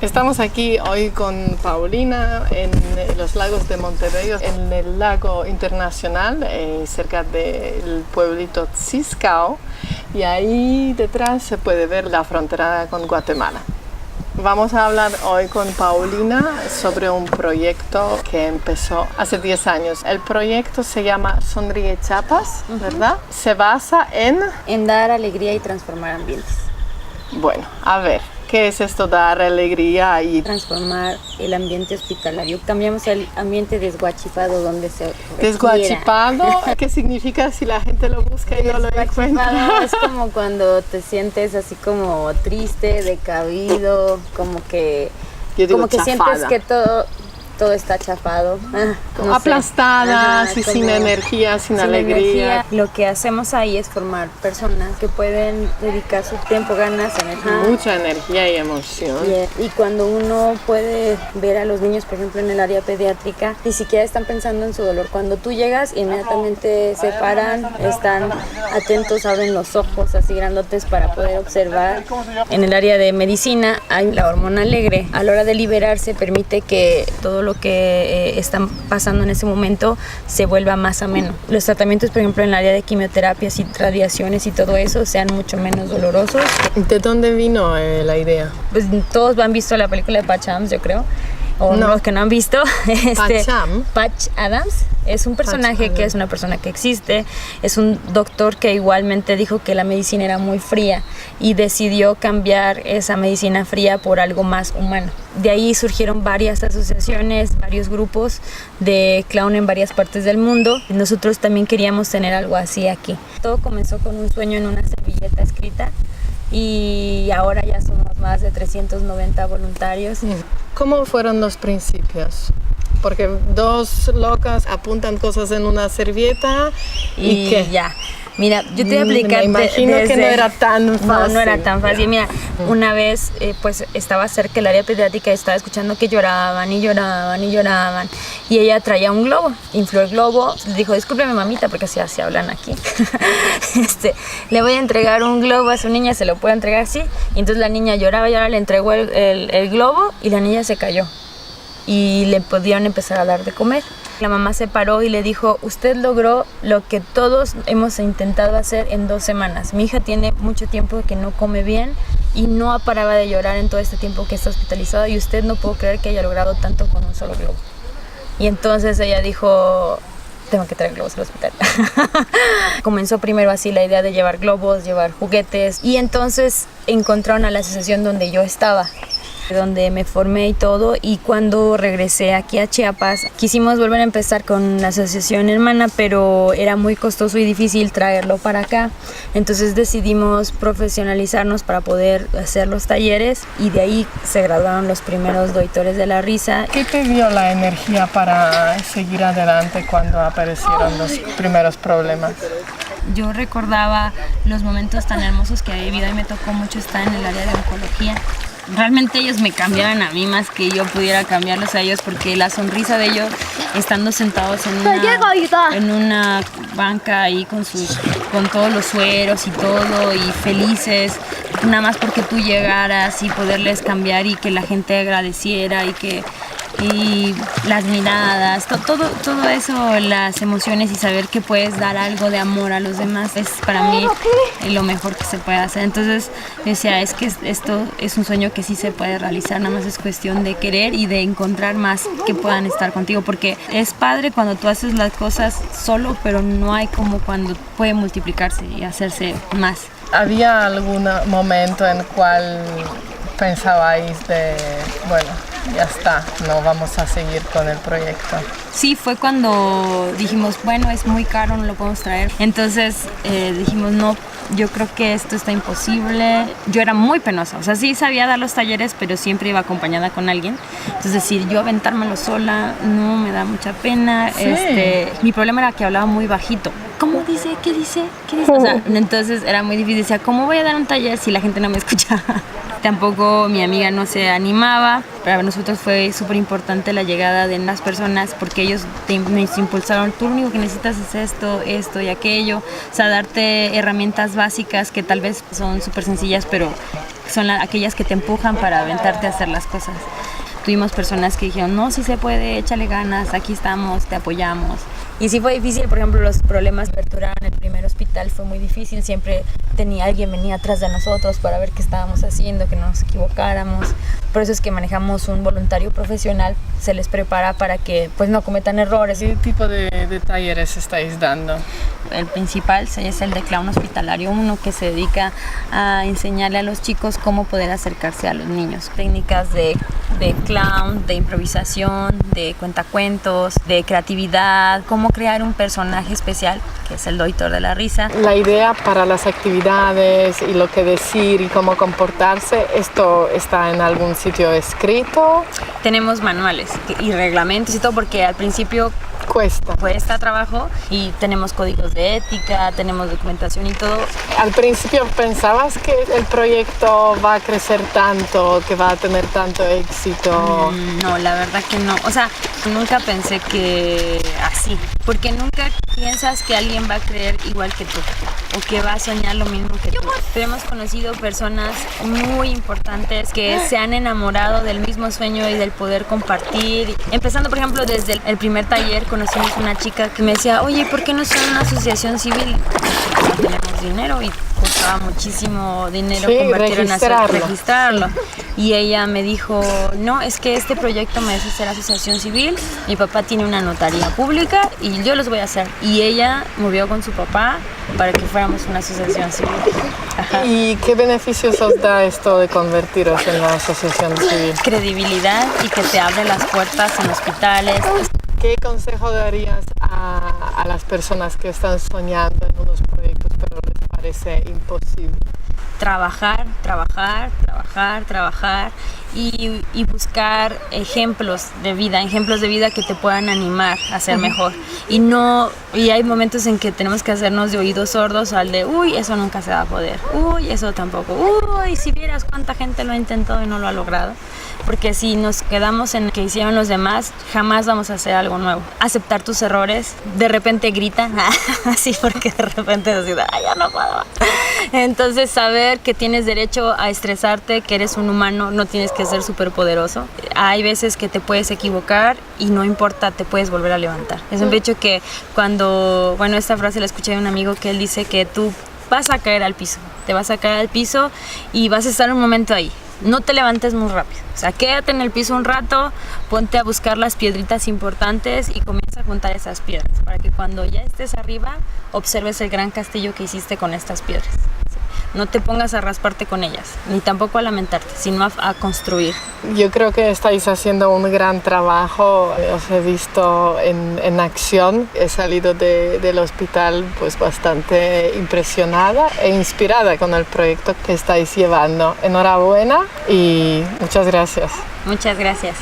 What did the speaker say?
Estamos aquí hoy con Paulina en los lagos de Montebello, en el lago internacional, cerca del pueblito Tziscao, y ahí detrás se puede ver la frontera con Guatemala. Vamos a hablar hoy con Paulina sobre un proyecto que empezó hace 10 años. El proyecto se llama Sonríe Chiapas, ¿verdad? Se basa en dar alegría y transformar ambientes. Bueno, a ver, ¿qué es esto dar alegría y transformar el ambiente hospitalario? Cambiamos el ambiente desguachipado donde se ¿Desguachipado? ¿Qué significa si la gente lo busca y no lo encuentra? Es como cuando te sientes así como triste, decaído, como que sientes que todo está chafado, como aplastada, sin energía, sin alegría. Lo que hacemos ahí es formar personas que pueden dedicar su tiempo, ganas, energía. Mucha energía y emoción. Y cuando uno puede ver a los niños, por ejemplo, en el área pediátrica, ni siquiera están pensando en su dolor. Cuando tú llegas, inmediatamente se paran, están atentos, abren los ojos así grandotes para poder observar. En el área de medicina hay la hormona alegre. A la hora de liberarse permite que todo lo que están pasando en ese momento se vuelva más ameno. Los tratamientos, por ejemplo, en el área de quimioterapias y radiaciones y todo eso, sean mucho menos dolorosos. ¿De dónde vino la idea? Pues todos han visto la película de Patch Adams, yo creo. O no. Los que no han visto, Patch Adams es un personaje que es una persona que existe, es un doctor que igualmente dijo que la medicina era muy fría y decidió cambiar esa medicina fría por algo más humano. De ahí surgieron varias asociaciones, varios grupos de clown en varias partes del mundo. Nosotros también queríamos tener algo así aquí. Todo comenzó con un sueño en una servilleta escrita y ahora ya somos más de 390 voluntarios. ¿Cómo fueron los principios? Porque dos locas apuntan cosas en una servilleta y ¿qué? Ya. Mira, yo te voy a explicar. Me imagino que no era tan fácil. No era tan fácil. Mira, una vez pues estaba cerca del área pediátrica y estaba escuchando que lloraban y lloraban y lloraban. Y ella traía un globo, infló el globo, le dijo, discúlpeme mamita, porque así hablan aquí. Le voy a entregar un globo a su niña, se lo puedo entregar, sí. Y entonces la niña lloraba y ahora le entregó el globo y la niña se cayó. Y le pudieron empezar a dar de comer. La mamá se paró y le dijo, usted logró lo que todos hemos intentado hacer en 2 semanas. Mi hija tiene mucho tiempo que no come bien y no paraba de llorar en todo este tiempo que está hospitalizada y usted no puedo creer que haya logrado tanto con un solo globo. Y entonces ella dijo, tengo que traer globos al hospital. Comenzó primero así la idea de llevar globos, llevar juguetes y entonces encontraron a la asociación donde yo estaba, donde me formé y todo, y cuando regresé aquí a Chiapas quisimos volver a empezar con la asociación hermana, pero era muy costoso y difícil traerlo para acá, entonces decidimos profesionalizarnos para poder hacer los talleres y de ahí se graduaron los primeros doitores de la risa. ¿Qué te dio la energía para seguir adelante cuando aparecieron los primeros problemas? Yo recordaba los momentos tan hermosos que había vivido y me tocó mucho estar en el área de oncología. Realmente ellos me cambiaron a mí más que yo pudiera cambiarlos a ellos, porque la sonrisa de ellos estando sentados en una banca ahí con todos los sueros y todo y felices, nada más porque tú llegaras y poderles cambiar y que la gente agradeciera y las miradas, todo eso, las emociones y saber que puedes dar algo de amor a los demás es para mí lo mejor que se puede hacer. Entonces decía, es que esto es un sueño que sí se puede realizar, nada más es cuestión de querer y de encontrar más que puedan estar contigo, porque es padre cuando tú haces las cosas solo, pero no hay como cuando puede multiplicarse y hacerse más. ¿Había algún momento en cual pensabais bueno, ya está, no vamos a seguir con el proyecto? Sí, fue cuando dijimos, bueno, es muy caro, no lo podemos traer. Entonces dijimos, no, yo creo que esto está imposible. Yo era muy penosa, o sea, sí sabía dar los talleres, pero siempre iba acompañada con alguien. Entonces decir, yo aventármelo sola, no, me da mucha pena. Sí. Mi problema era que hablaba muy bajito. ¿Cómo dice? ¿Qué dice? ¿Qué dice? O sea, entonces era muy difícil. Decía, ¿cómo voy a dar un taller si la gente no me escuchaba? Tampoco mi amiga no se animaba. Para nosotros fue súper importante la llegada de las personas, porque ellos nos impulsaron. Tú lo único que necesitas es esto y aquello. O sea, darte herramientas básicas que tal vez son súper sencillas, pero son aquellas que te empujan para aventarte a hacer las cosas. Tuvimos personas que dijeron, no, sí se puede, échale ganas, aquí estamos, te apoyamos. Y sí fue difícil, por ejemplo, los problemas de apertura en el primer hospital fue muy difícil. Siempre alguien venía atrás de nosotros para ver qué estábamos haciendo, que no nos equivocáramos. Por eso es que manejamos un voluntario profesional, se les prepara para que pues no cometan errores. ¿Qué tipo de talleres estáis dando? El principal es el de clown hospitalario 1, que se dedica a enseñarle a los chicos cómo poder acercarse a los niños. Técnicas de clown, de improvisación, de cuentacuentos, de creatividad, cómo crear un personaje especial, que es el doctor de la risa. La idea para las actividades y lo que decir y cómo comportarse, ¿esto está en algún sitio escrito? Tenemos manuales y reglamentos y todo, porque al principio cuesta trabajo, y tenemos códigos de ética, tenemos documentación y todo. Al principio pensabas que el proyecto va a crecer tanto, que va a tener tanto éxito. No, la verdad que no. O sea, nunca pensé que así, porque nunca piensas que alguien va a creer igual que tú o que va a soñar lo mismo que tú. Pero hemos conocido personas muy importantes que se han enamorado del mismo sueño y del poder compartir. Empezando, por ejemplo, desde el primer taller conocimos una chica que me decía, oye, ¿por qué no son una asociación civil? No tenemos dinero y costaba muchísimo dinero registrarlo. Y ella me dijo, no, es que este proyecto merece ser asociación civil, mi papá tiene una notaría pública y yo los voy a hacer. Y ella movió con su papá para que fuéramos una asociación civil. Ajá. ¿Y qué beneficios os da esto de convertiros en la asociación civil? Credibilidad y que te abre las puertas en hospitales. ¿Qué consejo darías a las personas que están soñando en unos proyectos pero les parece imposible? Trabajar y buscar ejemplos de vida que te puedan animar a ser mejor. Y hay momentos en que tenemos que hacernos de oídos sordos al de, uy, eso nunca se va a poder, uy, eso tampoco, uy, si vieras cuánta gente lo ha intentado y no lo ha logrado. Porque si nos quedamos en lo que hicieron los demás, jamás vamos a hacer algo nuevo. Aceptar tus errores, de repente grita, así porque de repente decís, ya no puedo. Entonces saber que tienes derecho a estresarte, que eres un humano, no tienes que ser súper poderoso. Hay veces que te puedes equivocar y no importa, te puedes volver a levantar. Es un hecho que esta frase la escuché de un amigo que él dice que tú vas a caer al piso, te vas a caer al piso y vas a estar un momento ahí. No te levantes muy rápido, o sea, quédate en el piso un rato, ponte a buscar las piedritas importantes y comienza a juntar esas piedras para que cuando ya estés arriba observes el gran castillo que hiciste con estas piedras. No te pongas a rasparte con ellas, ni tampoco a lamentarte, sino a construir. Yo creo que estáis haciendo un gran trabajo, os he visto en acción, he salido del hospital pues bastante impresionada e inspirada con el proyecto que estáis llevando. Enhorabuena y muchas gracias. Muchas gracias.